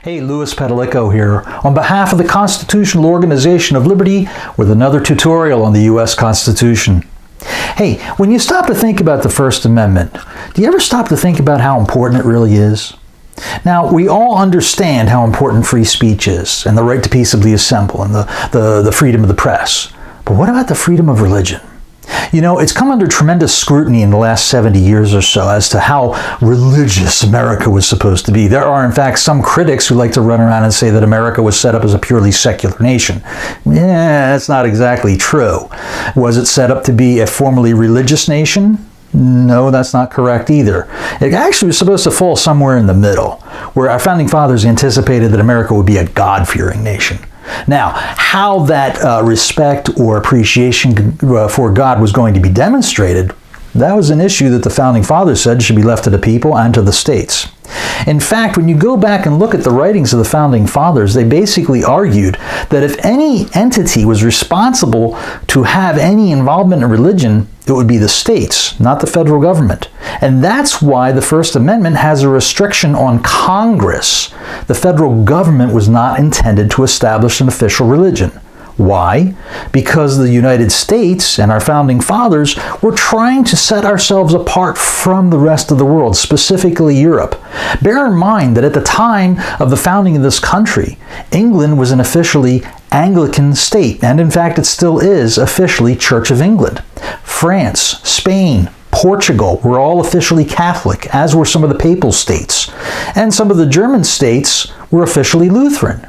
Hey, Louis Petalico here, on behalf of the Constitutional Organization of Liberty, with another tutorial on the U.S. Constitution. Hey, when you stop to think about the First Amendment, do you ever stop to think about how important it really is? Now, we all understand how important free speech is, and the right to peaceably assemble, and the freedom of the press. But what about the freedom of religion? You know, it's come under tremendous scrutiny in the last 70 years or so as to how religious America was supposed to be. There are, in fact, some critics who like to run around and say that America was set up as a purely secular nation. Yeah, that's not exactly true. Was it set up to be a formally religious nation? No, that's not correct either. It actually was supposed to fall somewhere in the middle, where our founding fathers anticipated that America would be a God-fearing nation. Now, how that respect or appreciation for God was going to be demonstrated, that was an issue that the Founding Fathers said should be left to the people and to the states. In fact, when you go back and look at the writings of the Founding Fathers, they basically argued that if any entity was responsible to have any involvement in religion, it would be the states, not the federal government. And that's why the First Amendment has a restriction on Congress. The federal government was not intended to establish an official religion. Why? Because the United States and our Founding Fathers were trying to set ourselves apart from the rest of the world, specifically Europe. Bear in mind that at the time of the founding of this country, England was an officially Anglican state, and in fact it still is officially Church of England. France, Spain, Portugal were all officially Catholic, as were some of the papal states. And some of the German states were officially Lutheran.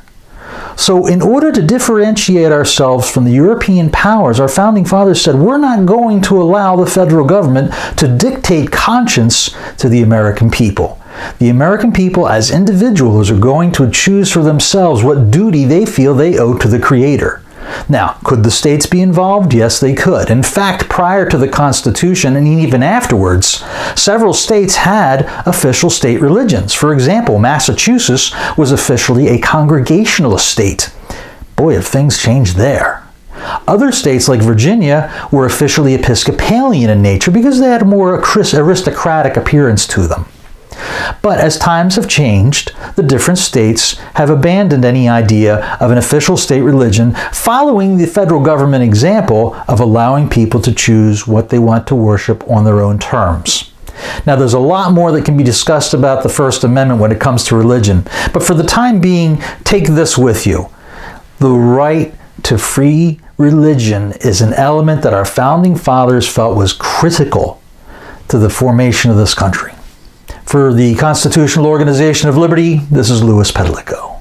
So in order to differentiate ourselves from the European powers, our Founding Fathers said, we're not going to allow the federal government to dictate conscience to the American people. The American people as individuals are going to choose for themselves what duty they feel they owe to the Creator. Now, could the states be involved? Yes, they could. In fact, prior to the Constitution, and even afterwards, several states had official state religions. For example, Massachusetts was officially a Congregationalist state. Boy, have things changed there. Other states like Virginia were officially Episcopalian in nature because they had a more aristocratic appearance to them. But as times have changed, the different states have abandoned any idea of an official state religion, following the federal government example of allowing people to choose what they want to worship on their own terms. Now, there's a lot more that can be discussed about the First Amendment when it comes to religion, but for the time being, take this with you. The right to free religion is an element that our Founding Fathers felt was critical to the formation of this country. For the Constitutional Organization of Liberty, this is Louis Petalico.